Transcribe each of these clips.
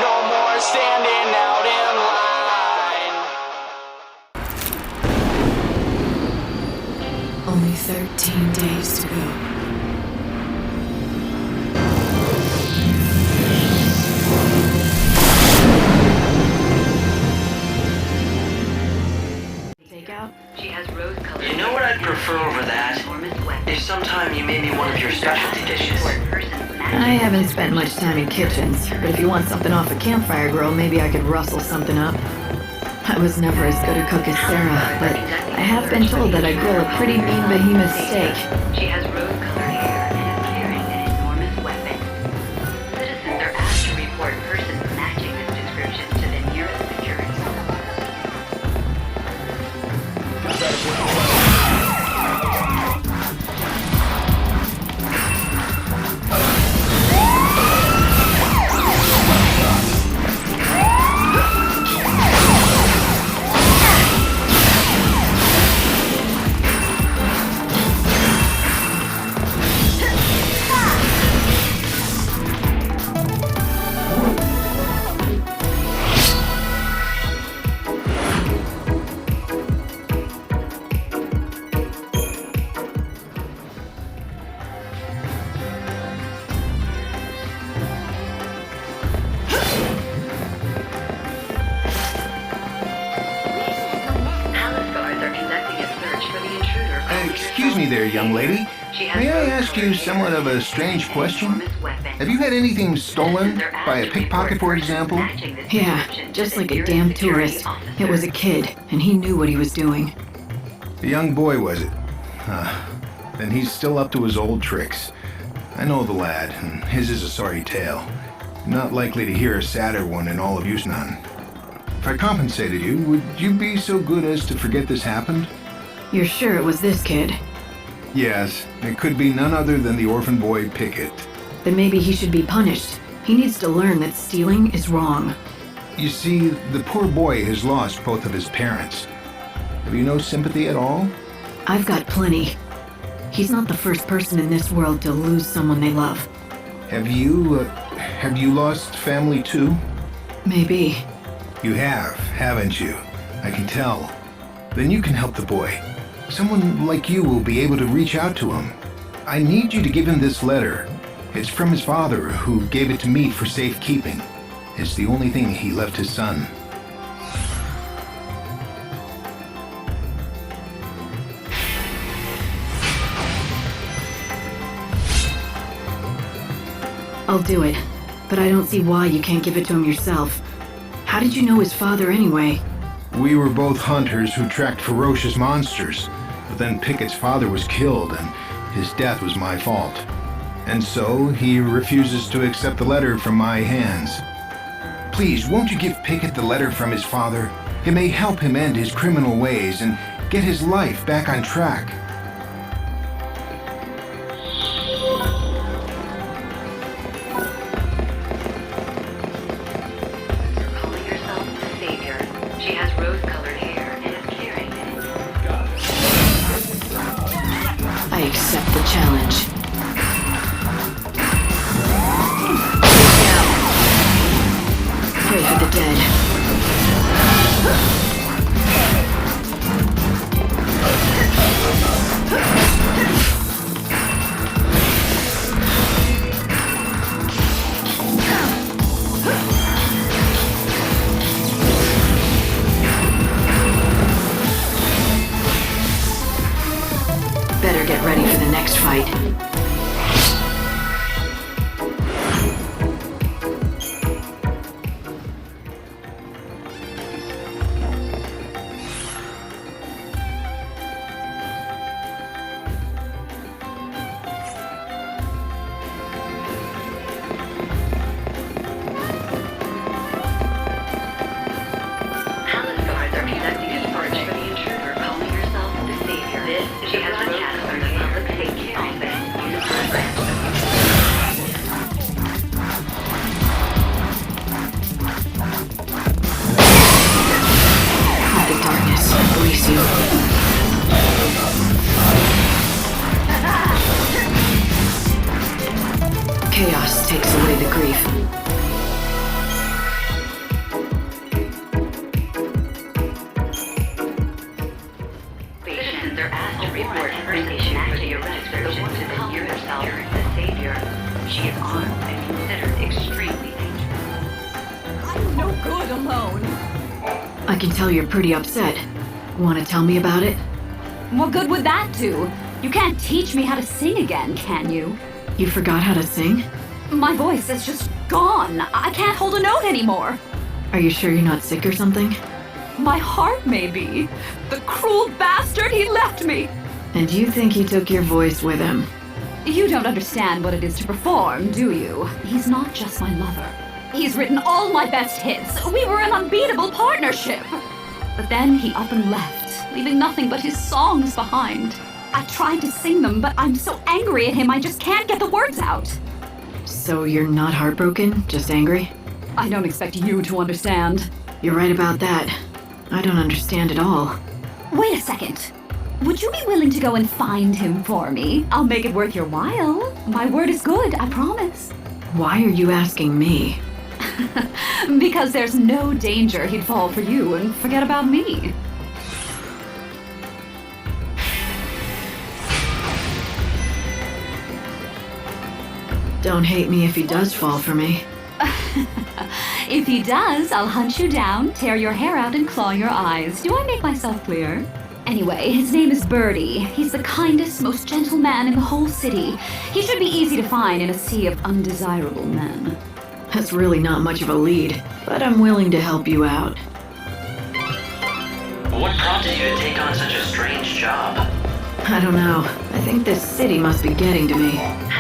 No more standing out in line. Only 13 days to go. Takeout? She has rose-colored. You know what I'd prefer over that? If sometime you made me one of your specialty dishes. I haven't spent much time in kitchens, but if you want something off a campfire grill, maybe I could rustle something up. I was never as good a cook as Sarah, but I have been told that I grill a pretty mean behemoth steak. She has rose-colored hair and is carrying an enormous weapon. Citizens are asked to report persons matching this description to the nearest security. Excuse me there, young lady. May I ask you somewhat of a strange question? Have you had anything stolen? By a pickpocket, for example? Yeah, just like a damn tourist. It was a kid, and he knew what he was doing. A young boy, was it? Then he's still up to his old tricks. I know the lad, and his is a sorry tale. Not likely to hear a sadder one in all of Yusnan. If I compensated you, would you be so good as to forget this happened? You're sure it was this kid? Yes, it could be none other than the orphan boy Pickett. Then maybe he should be punished. He needs to learn that stealing is wrong. You see, the poor boy has lost both of his parents. Have you no sympathy at all? I've got plenty. He's not the first person in this world to lose someone they love. Have you lost family too? Maybe. You have, haven't you? I can tell. Then you can help the boy. Someone like you will be able to reach out to him. I need you to give him this letter. It's from his father, who gave it to me for safekeeping. It's the only thing he left his son. I'll do it, but I don't see why you can't give it to him yourself. How did you know his father anyway? We were both hunters who tracked ferocious monsters, but then Pickett's father was killed, and his death was my fault. And so he refuses to accept the letter from my hands. Please, won't you give Pickett the letter from his father? It may help him end his criminal ways and get his life back on track. She has rose-colored hair and is carrying it. I accept the challenge. Pray for the dead. Better get ready for the next fight. Palace guards are conducting a search for the intruder calling herself the Savior. This is a broadcast from the Public Safety Office. Let the darkness embrace you. Chaos takes away the grief. person matching your description to the nearest herself the Savior. She is armed and considered extremely dangerous. I'm no good alone. I can tell you're pretty upset. Want to tell me about it? What good would that do? You can't teach me how to sing again, can you? You forgot how to sing? My voice is just gone. I can't hold a note anymore. Are you sure you're not sick or something? My heart may be. The cruel bastard, he left me. And you think he took your voice with him? You don't understand what it is to perform, do you? He's not just my lover. He's written all my best hits. We were an unbeatable partnership. But then he up and left, leaving nothing but his songs behind. I tried to sing them, but I'm so angry at him I just can't get the words out. So you're not heartbroken, just angry? I don't expect you to understand. You're right about that. I don't understand at all. Wait a second. Would you be willing to go and find him for me? I'll make it worth your while. My word is good, I promise. Why are you asking me? Because there's no danger he'd fall for you and forget about me. Don't hate me if he does fall for me. If he does, I'll hunt you down, tear your hair out, and claw your eyes. Do I make myself clear? Anyway, his name is Birdie. He's the kindest, most gentle man in the whole city. He should be easy to find in a sea of undesirable men. That's really not much of a lead, but I'm willing to help you out. What prompted you to take on such a strange job? I don't know. I think this city must be getting to me.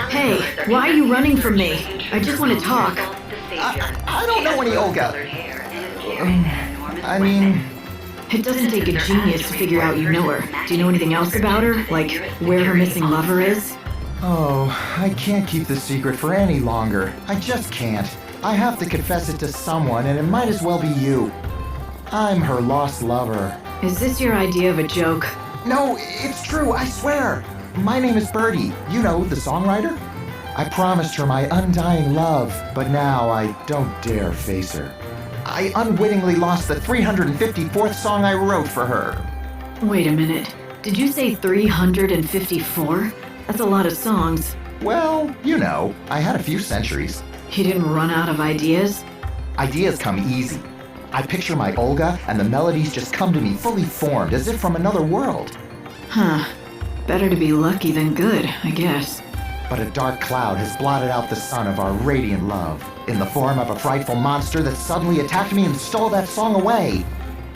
Hey, why are you running from me? I just want to talk. I don't know any Olga. I mean... It doesn't take a genius to figure out you know her. Do you know anything else about her? Like, where her missing lover is? Oh, I can't keep this secret for any longer. I just can't. I have to confess it to someone, and it might as well be you. I'm her lost lover. Is this your idea of a joke? No, it's true, I swear. My name is Birdie. You know, the songwriter? I promised her my undying love, but now I don't dare face her. I unwittingly lost the 354th song I wrote for her. Wait a minute. Did you say 354? That's a lot of songs. Well, you know, I had a few centuries. You didn't run out of ideas? Ideas come easy. I picture my Olga, and the melodies just come to me fully formed, as if from another world. Huh. Better to be lucky than good, I guess. But a dark cloud has blotted out the sun of our radiant love, in the form of a frightful monster that suddenly attacked me and stole that song away.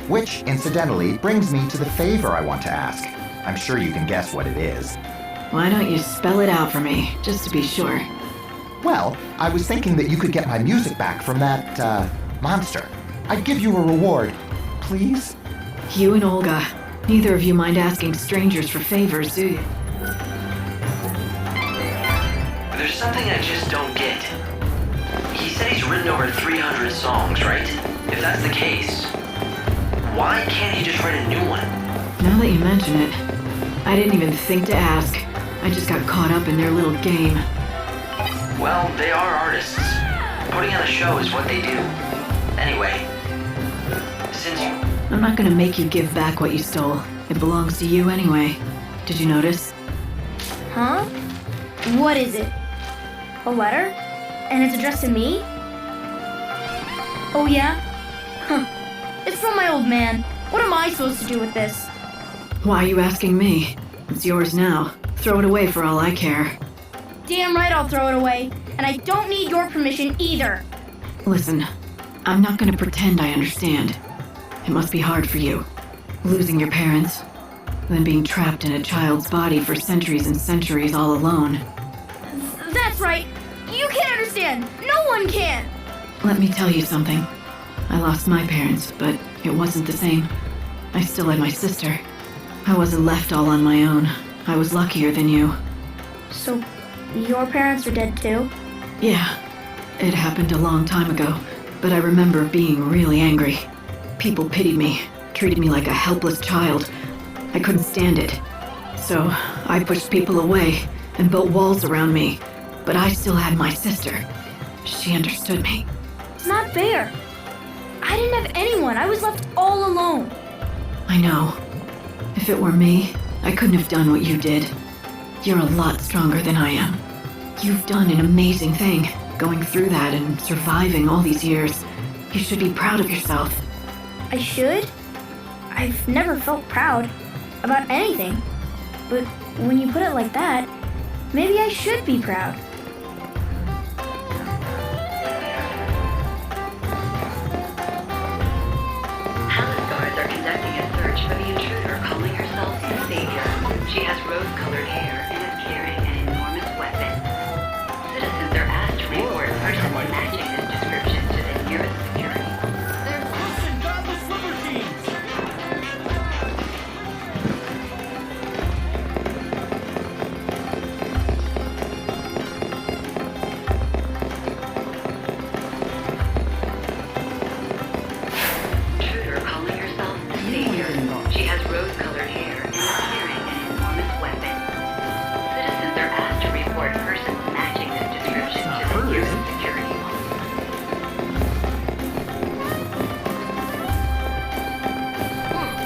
Which, incidentally, brings me to the favor I want to ask. I'm sure you can guess what it is. Why don't you spell it out for me, just to be sure? Well, I was thinking that you could get my music back from that, monster. I'd give you a reward. Please? You and Olga. Neither of you mind asking strangers for favors, do you? There's something I just don't get. He said he's written over 300 songs, right? If that's the case, why can't he just write a new one? Now that you mention it, I didn't even think to ask. I just got caught up in their little game. Well, they are artists. Putting on a show is what they do. Anyway, since you... I'm not gonna make you give back what you stole. It belongs to you anyway. Did you notice? Huh? What is it? A letter? And it's addressed to me? Oh yeah? Huh. It's from my old man. What am I supposed to do with this? Why are you asking me? It's yours now. Throw it away for all I care. Damn right I'll throw it away. And I don't need your permission either. Listen, I'm not gonna pretend I understand. It must be hard for you. Losing your parents, then being trapped in a child's body for centuries and centuries all alone. That's right. You can't understand. No one can. Let me tell you something. I lost my parents, but it wasn't the same. I still had my sister. I wasn't left all on my own. I was luckier than you. So, your parents are dead too? Yeah, it happened a long time ago, but I remember being really angry. People pitied me, treated me like a helpless child. I couldn't stand it. So, I pushed people away and built walls around me, but I still had my sister. She understood me. It's not fair. I didn't have anyone. I was left all alone. I know. If it were me, I couldn't have done what you did. You're a lot stronger than I am. You've done an amazing thing, going through that and surviving all these years. You should be proud of yourself. I should? I've never felt proud about anything. But when you put it like that, maybe I should be proud. Palace guards are conducting a search for the intruder calling herself the Savior. She has rose-colored hair and is carrying an enormous weapon. Citizens are asked to report persons matching this description to the nearest security. They're pushing godless libertines! Intruder calling herself the Savior. She has rose-colored hair and is carrying an enormous weapon. Citizens are asked to report persons matching this description to the nearest security.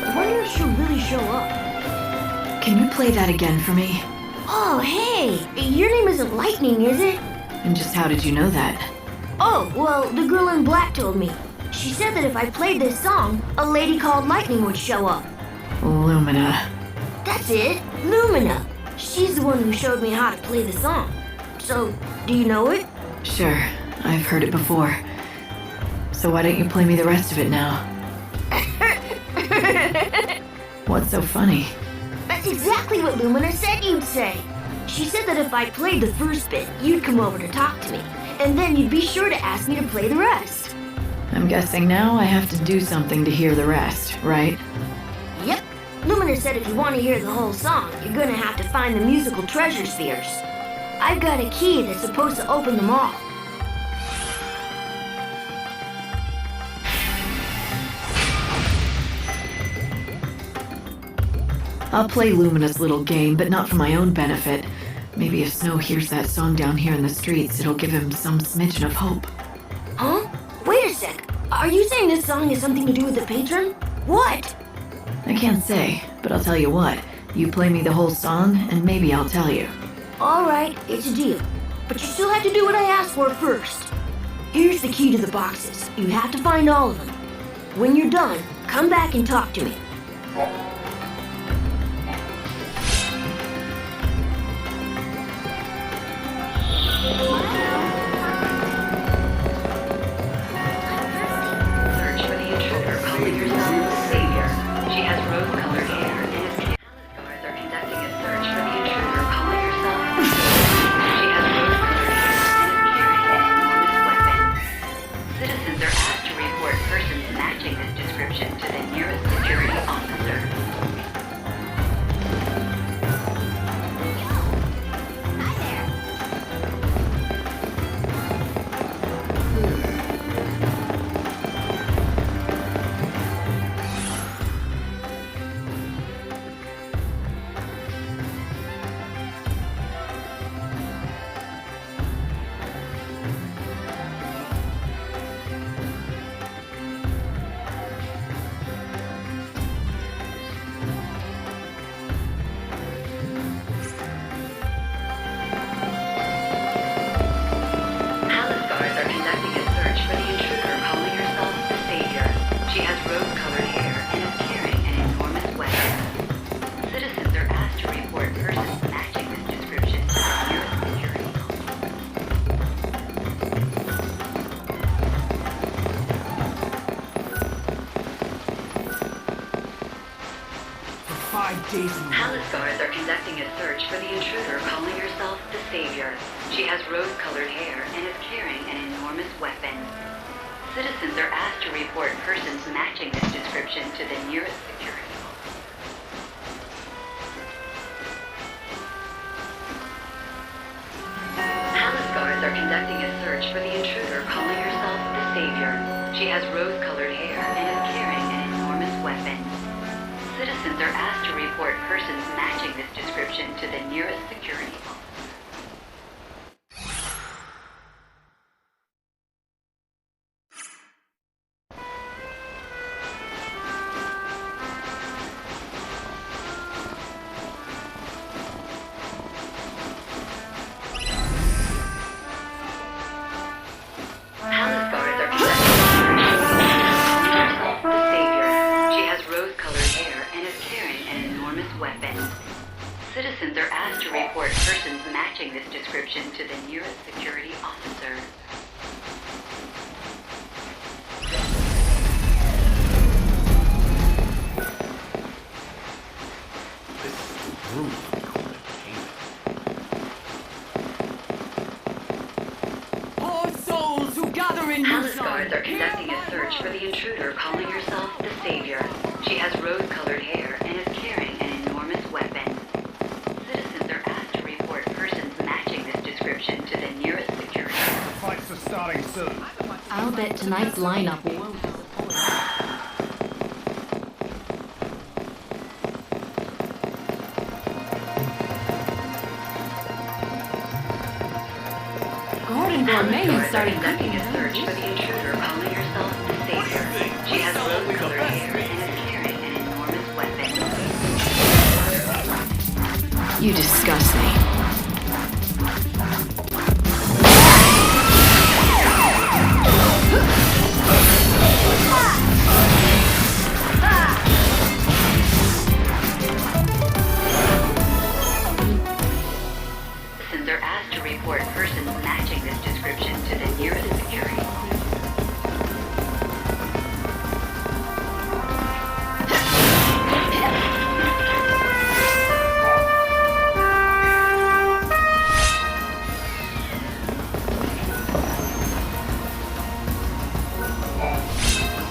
I wonder if she'll really show up. Can you play that again for me? Oh, hey! Your name isn't Lightning, is it? And just how did you know that? Oh, well, the girl in black told me. She said that if I played this song, a lady called Lightning would show up. Lumina. That's it, Lumina. She's the one who showed me how to play the song. So, do you know it? Sure, I've heard it before. So why don't you play me the rest of it now? What's so funny? That's exactly what Lumina said you'd say. She said that if I played the first bit, you'd come over to talk to me, and then you'd be sure to ask me to play the rest. I'm guessing now I have to do something to hear the rest, right? Yep. Lumina said if you want to hear the whole song, you're gonna have to find the musical treasure spheres. I've got a key that's supposed to open them all. I'll play Lumina's little game, but not for my own benefit. Maybe if Snow hears that song down here in the streets, it'll give him some smidgen of hope. Huh? Wait a sec. Are you saying this song has something to do with the patron? What? I can't say, but I'll tell you what. You play me the whole song, and maybe I'll tell you. All right, it's a deal. But you still have to do what I asked for first. Here's the key to the boxes. You have to find all of them. When you're done, come back and talk to me. Search for the intruder calling herself the Savior. She has rose-colored hair and is Palace guards are conducting a search for the intruder calling herself the Savior. She has rose-colored hair and is carrying an enormous weapon. Citizens are asked to report persons matching this description to the nearest security officer. Palace guards are conducting a search for the intruder calling herself the Savior. She has rose-colored hair and is carrying an enormous weapon. Citizens are asked to report persons matching this description to the nearest security. For 5 days in a row. Palace guards are conducting a search for the intruder calling herself the Savior. She has rose-colored hair and is carrying an enormous weapon. Citizens are asked to report persons matching this description to the nearest security. Palace guards are conducting a search for the intruder calling herself the Savior. She has rose-colored hair and is carrying an enormous weapon. Citizens are asked to report persons matching this description to the nearest security. matching this description to the nearest security officer. All souls who gather in Palace Busan, guards are conducting hear a my search for the intruder calling herself the Savior. She has rose-colored hair and is carrying an enormous weapon. Citizens are asked to report persons matching this description to the nearest security. The fights are starting soon. I'll bet tonight's lineup won't be Gordon Gourmet has started conducting cooking. a search for the intruder calling herself the Savior. She has rose-colored hair and is carrying an enormous weapon. You disgust me. Citizens are asked to report persons matching this description to the nearest security.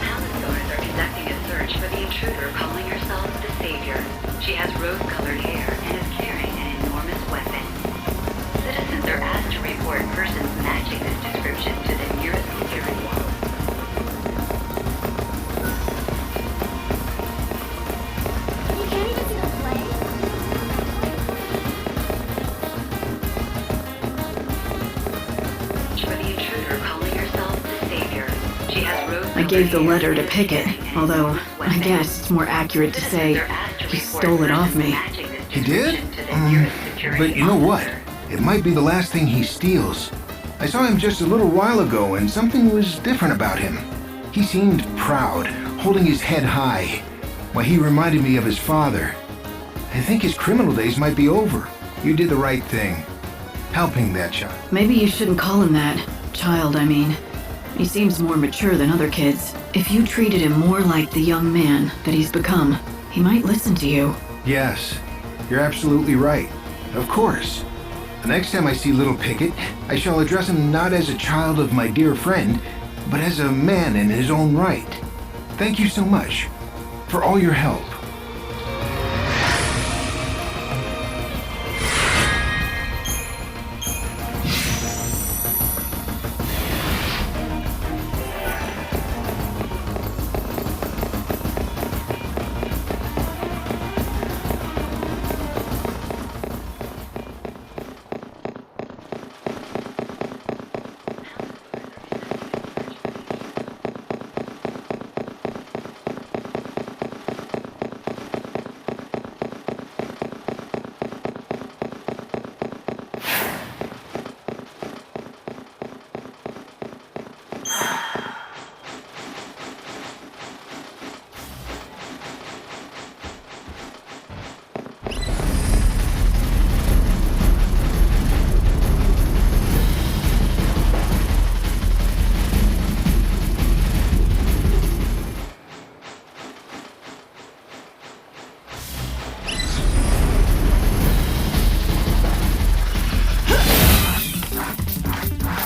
Palace guards are conducting a search for the intruder calling herself the Savior. She has rose-colored hair and is carrying an enormous weapon. Citizens are asked to report persons matching this description to the nearest security. You can't even see the play? For the intruder calling herself the Savior. She has rose. I gave the letter to Pickett, although I guess it's more accurate to say he stole it off me. He did? But you know what? It might be the last thing he steals. I saw him just a little while ago, and something was different about him. He seemed proud, holding his head high. Why, he reminded me of his father. I think his criminal days might be over. You did the right thing, helping that child. Maybe you shouldn't call him that. Child, I mean. He seems more mature than other kids. If you treated him more like the young man that he's become, he might listen to you. Yes, you're absolutely right. Of course. The next time I see little Pickett, I shall address him not as a child of my dear friend, but as a man in his own right. Thank you so much for all your help.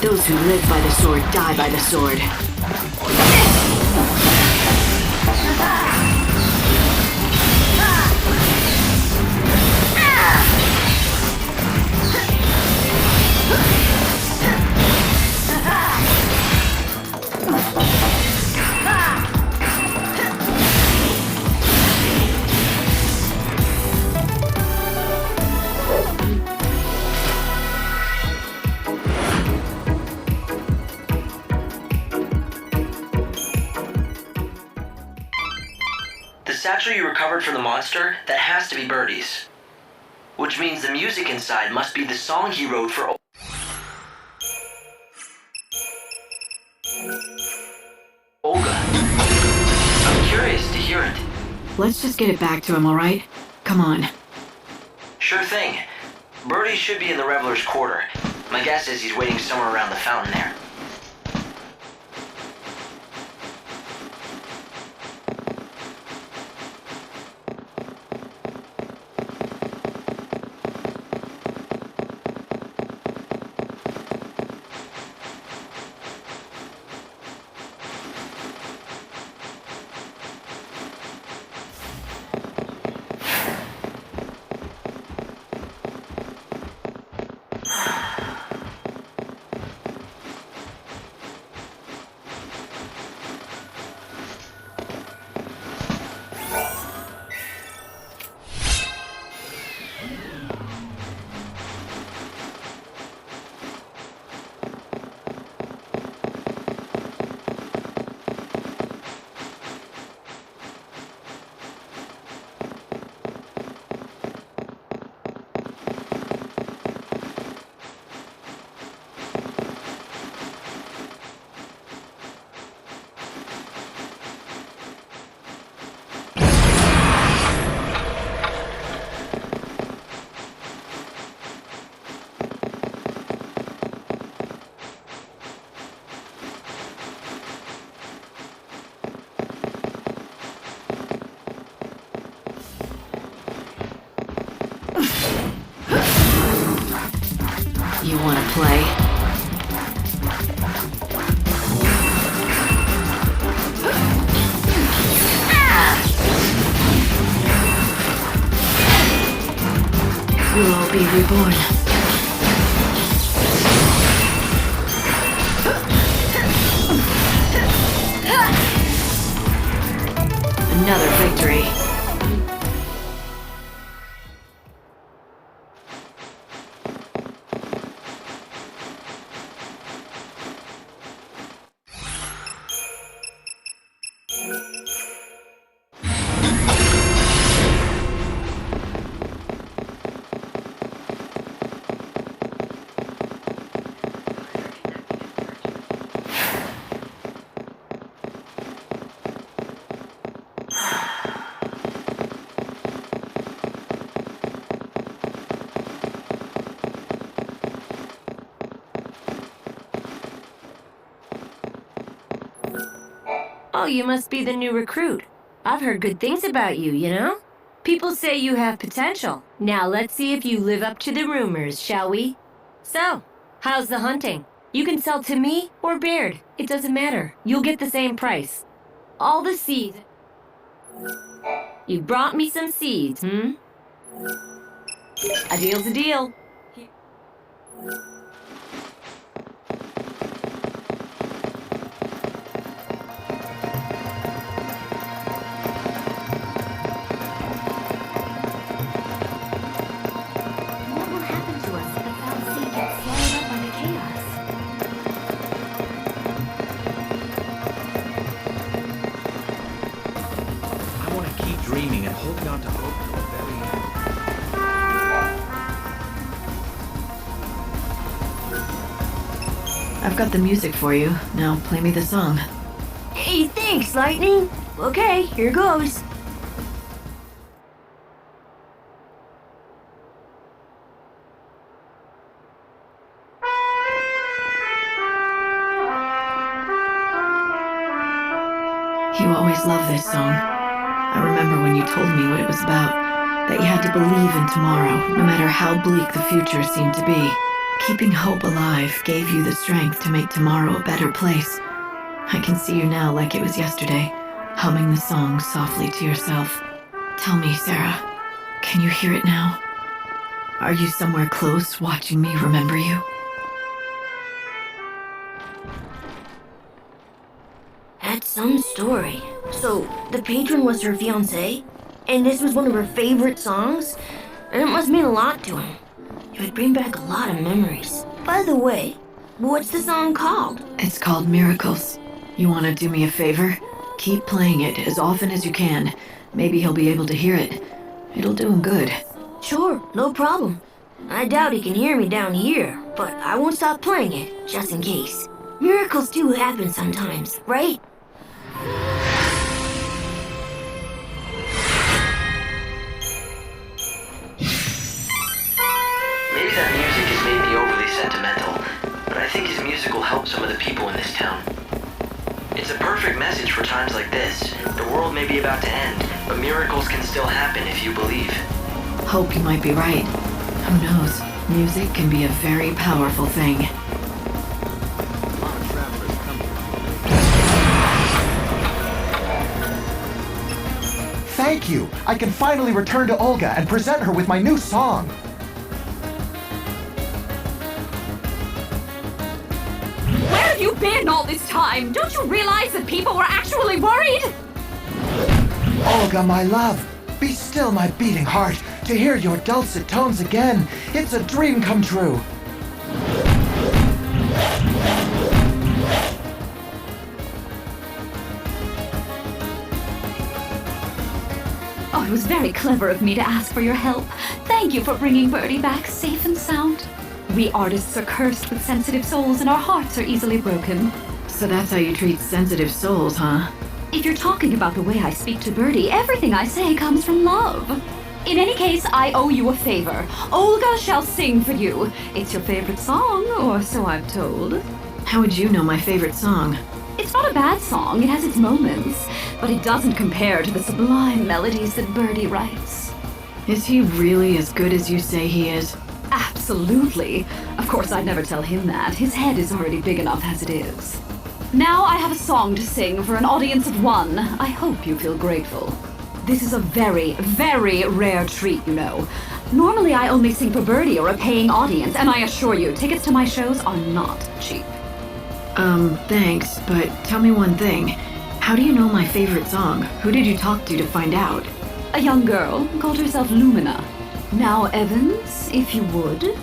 Those who live by the sword die by the sword. The satchel you recovered from the monster, that has to be Birdie's. Which means the music inside must be the song he wrote for Olga. I'm curious to hear it. Let's just get it back to him, all right? Come on. Sure thing. Birdie should be in the Reveler's Quarter. My guess is he's waiting somewhere around the fountain there. You want to play? We'll all be reborn. Another victory. Oh, you must be the new recruit. I've heard good things about you, you know? People say you have potential. Now let's see if you live up to the rumors, shall we? So, how's the hunting? You can sell to me or Baird. It doesn't matter. You'll get the same price. All the seeds. You brought me some seeds, hmm? A deal's a deal. What will happen to us if the found seed gets swallowed up by the chaos? I want to keep dreaming and holding on to hope till the very end. I've got the music for you. Now play me the song. Hey, thanks, Lightning. Okay, here goes. You always loved this song. I remember when you told me what it was about, that you had to believe in tomorrow, no matter how bleak the future seemed to be. Keeping hope alive gave you the strength to make tomorrow a better place. I can see you now like it was yesterday, humming the song softly to yourself. Tell me, Sarah, can you hear it now? Are you somewhere close watching me remember you? That's some story. So, the patron was her fiancé, and this was one of her favorite songs, and it must mean a lot to him. It would bring back a lot of memories. By the way, what's the song called? It's called Miracles. You want to do me a favor? Keep playing it as often as you can. Maybe he'll be able to hear it. It'll do him good. Sure, no problem. I doubt he can hear me down here, but I won't stop playing it, just in case. Miracles do happen sometimes, right? help some of the people in this town. It's a perfect message for times like this. The world may be about to end, but miracles can still happen if you believe. Hope you might be right. Who knows? Music can be a very powerful thing. Thank you! I can finally return to Olga and present her with my new song! Where have you been all this time? Don't you realize that people were actually worried? Olga, my love, be still my beating heart. To hear your dulcet tones again, it's a dream come true. Oh, it was very clever of me to ask for your help. Thank you for bringing Birdie back safe and sound. We artists are cursed with sensitive souls and our hearts are easily broken. So that's how you treat sensitive souls, huh? If you're talking about the way I speak to Birdie, everything I say comes from love. In any case, I owe you a favor. Olga shall sing for you. It's your favorite song, or so I'm told. How would you know my favorite song? It's not a bad song, it has its moments, but it doesn't compare to the sublime melodies that Birdie writes. Is he really as good as you say he is? Absolutely. Of course, I'd never tell him that. His head is already big enough as it is. Now I have a song to sing for an audience of one. I hope you feel grateful. This is a very, very rare treat, you know. Normally I only sing for Birdie or a paying audience, and I assure you, tickets to my shows are not cheap. Thanks, but tell me one thing. How do you know my favorite song? Who did you talk to find out? A young girl called herself Lumina. Now, Evans, if you would.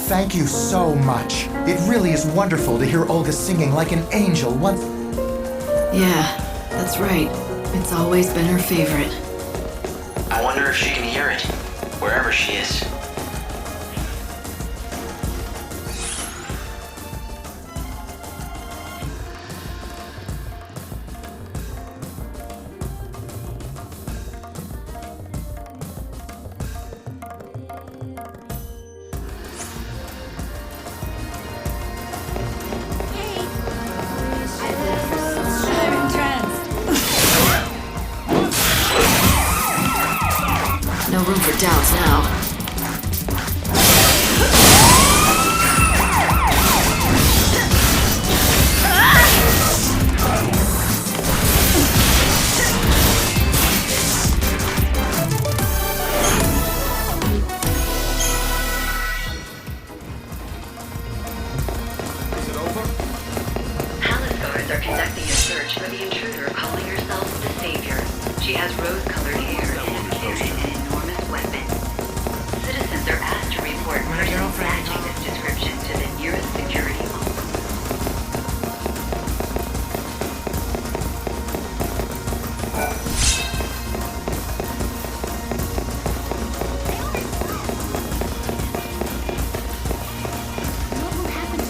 Thank you so much. It really is wonderful to hear Olga singing like an angel once. Yeah, that's right. It's always been her favorite. I wonder if she can hear it, wherever she is. No room for doubts now. Palace guards are conducting a search for the intruder calling herself the Savior. She has rose-colored hair and is carrying an enormous weapon. Citizens are asked to report persons matching this description to the nearest security hall.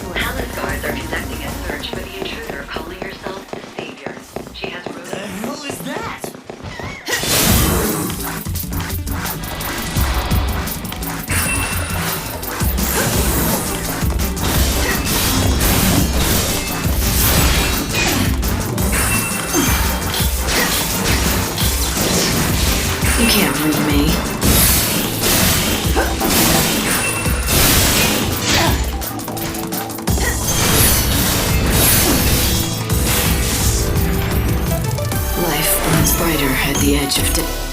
Palace guards are conducting a search for the intruder calling herself the Savior. She has rose. The hell is that? You can't read me. Life burns brighter fighter at the edge of death.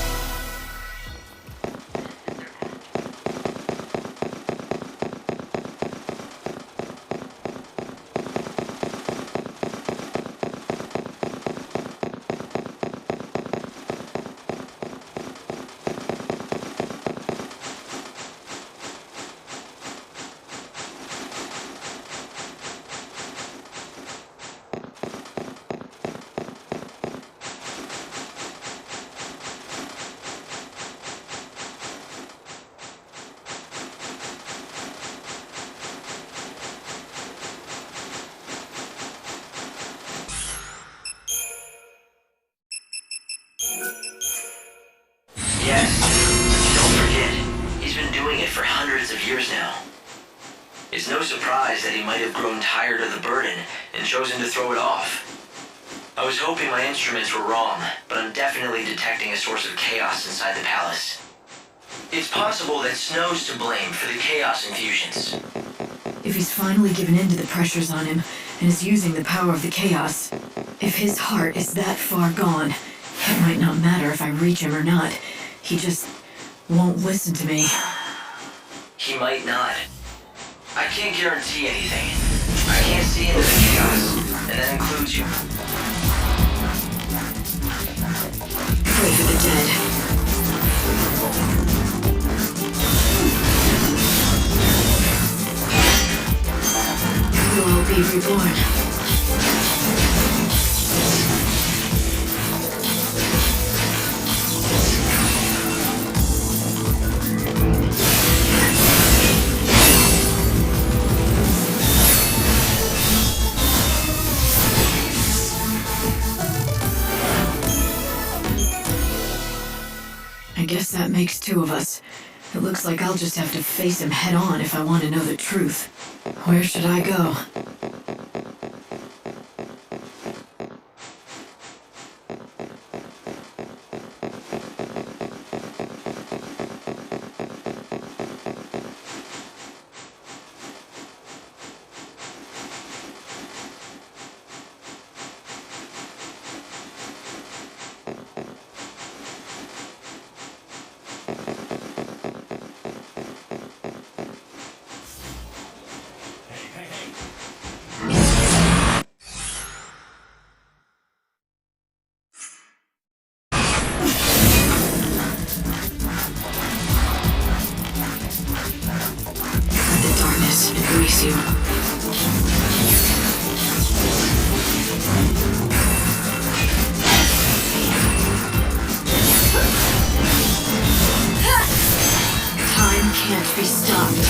Yes. Don't forget, he's been doing it for hundreds of years now. It's no surprise that he might have grown tired of the burden and chosen to throw it off. I was hoping my instruments were wrong, but I'm definitely detecting a source of chaos inside the palace. It's possible that Snow's to blame for the chaos infusions. If he's finally given in to the pressures on him and is using the power of the chaos, if his heart is that far gone, it might not matter if I reach him or not. He just won't listen to me. He might not. I can't guarantee anything. I can't see into the chaos, and that includes you. Pray for the dead. We'll all be reborn. I guess that makes two of us. It looks like I'll just have to face him head on if I want to know the truth. Where should I go? Embrace you. Time can't be stopped.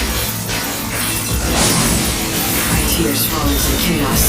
My tears fall into chaos.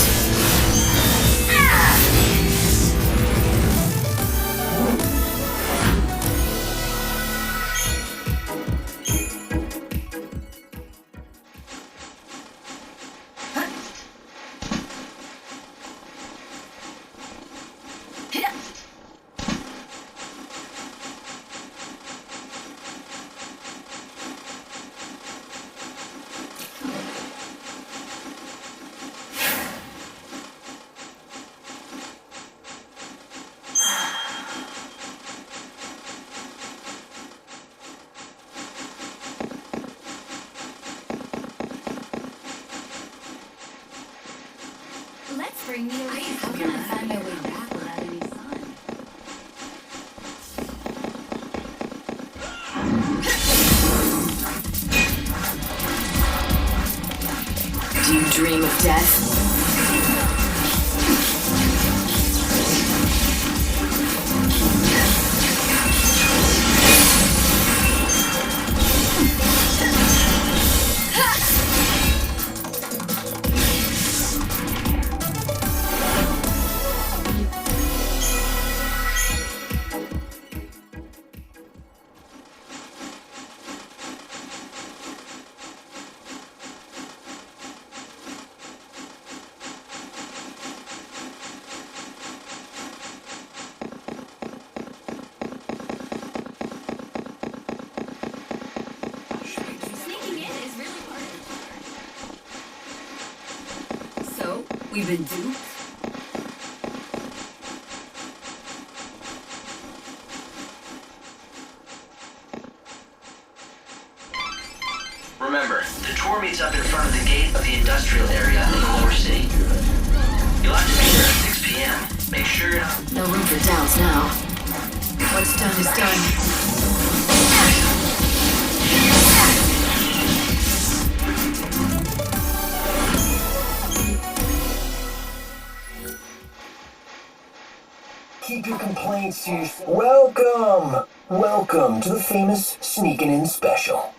Let's bring me a reason. How can I find my way back without any sun? Do you dream of death? We've been duped. Remember, the tour meets up in front of the gate of the industrial area in the lower city. You'll have to be there at 6 p.m. Make sure you're not... No room for doubts now. What's done is done. Keep your complaints to yourself. Welcome! Welcome to the famous Sneakin' In Special.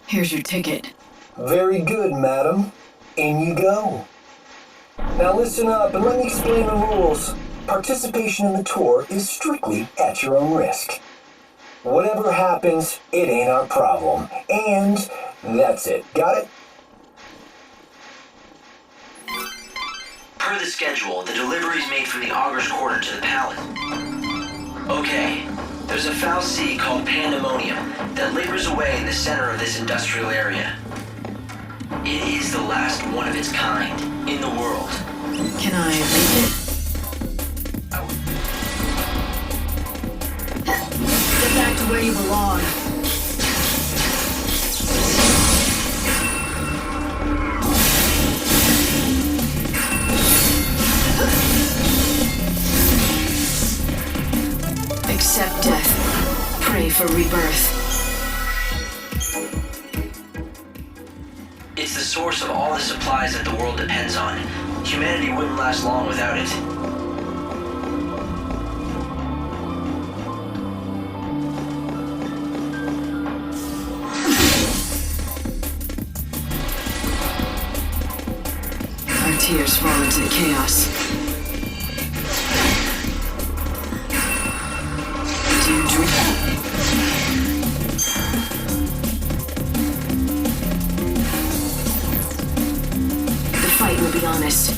Here's your ticket. Very good, madam. In you go. Now listen up and let me explain the rules. Participation in the tour is strictly at your own risk. Whatever happens, it ain't our problem. And that's it. Got it? Per the schedule, the delivery's made from the Augur's Quarter to the Palace. Okay, there's a foul sea called Pandemonium that lingers away in the center of this industrial area. It is the last one of its kind in the world. Can I read it? Get back to where you belong. Accept death. Pray for rebirth. It's the source of all the supplies that the world depends on. Humanity wouldn't last long without it. Our tears fall into the chaos. Do you dream? The fight will be honest.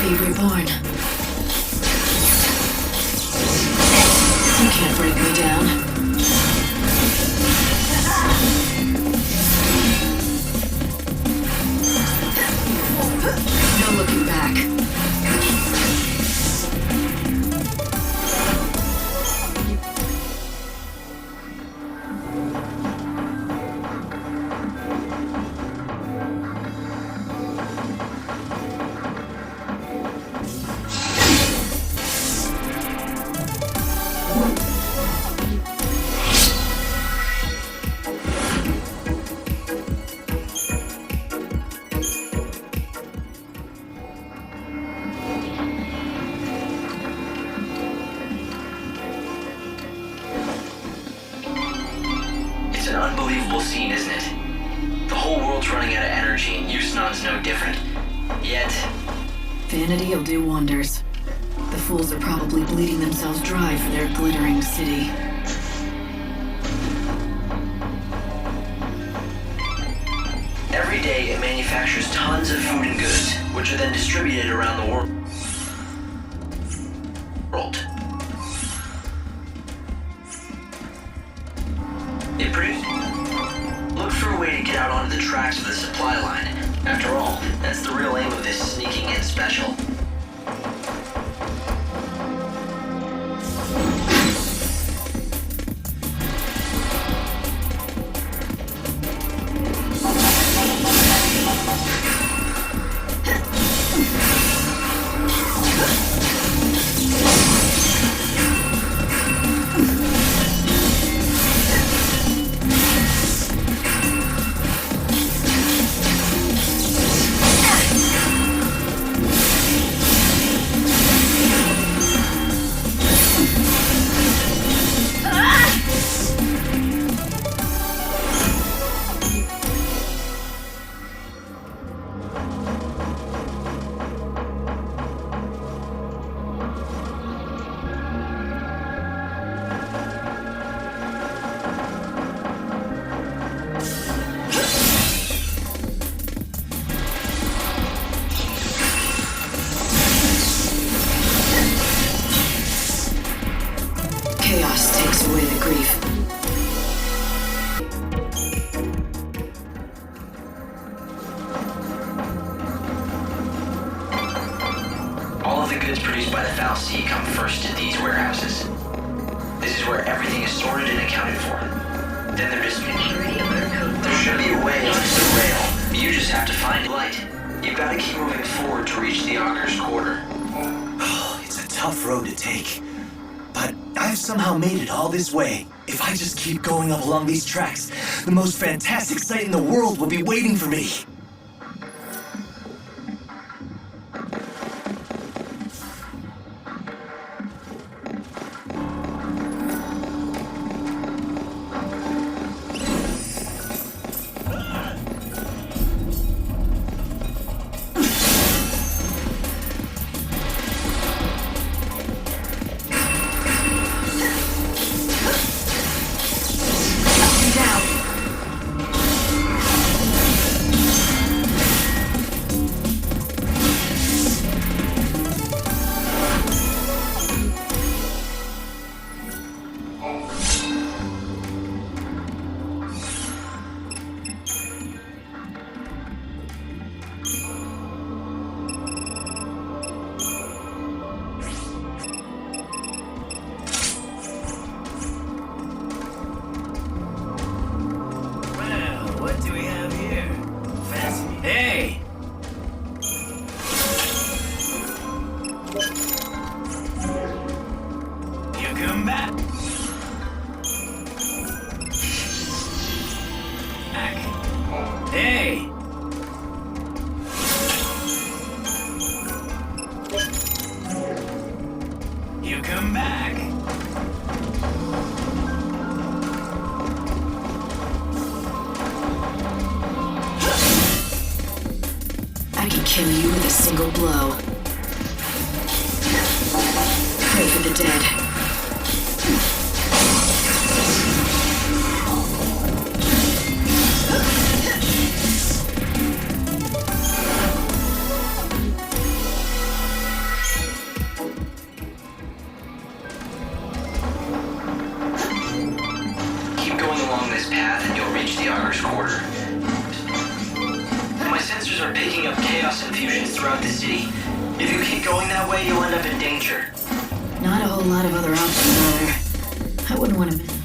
be reborn. You can't break me down. No looking back. It's an unbelievable scene, isn't it? The whole world's running out of energy and Yusnan's no different. Yet... Vanity'll do wonders. The fools are probably bleeding themselves dry for their glittering city. Every day it manufactures tons of food and goods, which are then distributed around the world. It produced... Look for a way to get out onto the tracks of the supply line. After all, that's the real aim of this sneaking in special. Chaos takes away the grief. All of the goods produced by the Foul Sea come first to these warehouses. This is where everything is sorted and accounted for. Then they're distributed. There should be a way onto the rail. You just have to find light. You've got to keep moving forward to reach the Auger's Quarter. It's a tough road to take. But I've somehow made it all this way. If I just keep going up along these tracks, the most fantastic sight in the world will be waiting for me. Kill you with a single blow. Pray for the dead. city. If you keep going that way, you'll end up in danger. Not a whole lot of other options, are there? I wouldn't want to miss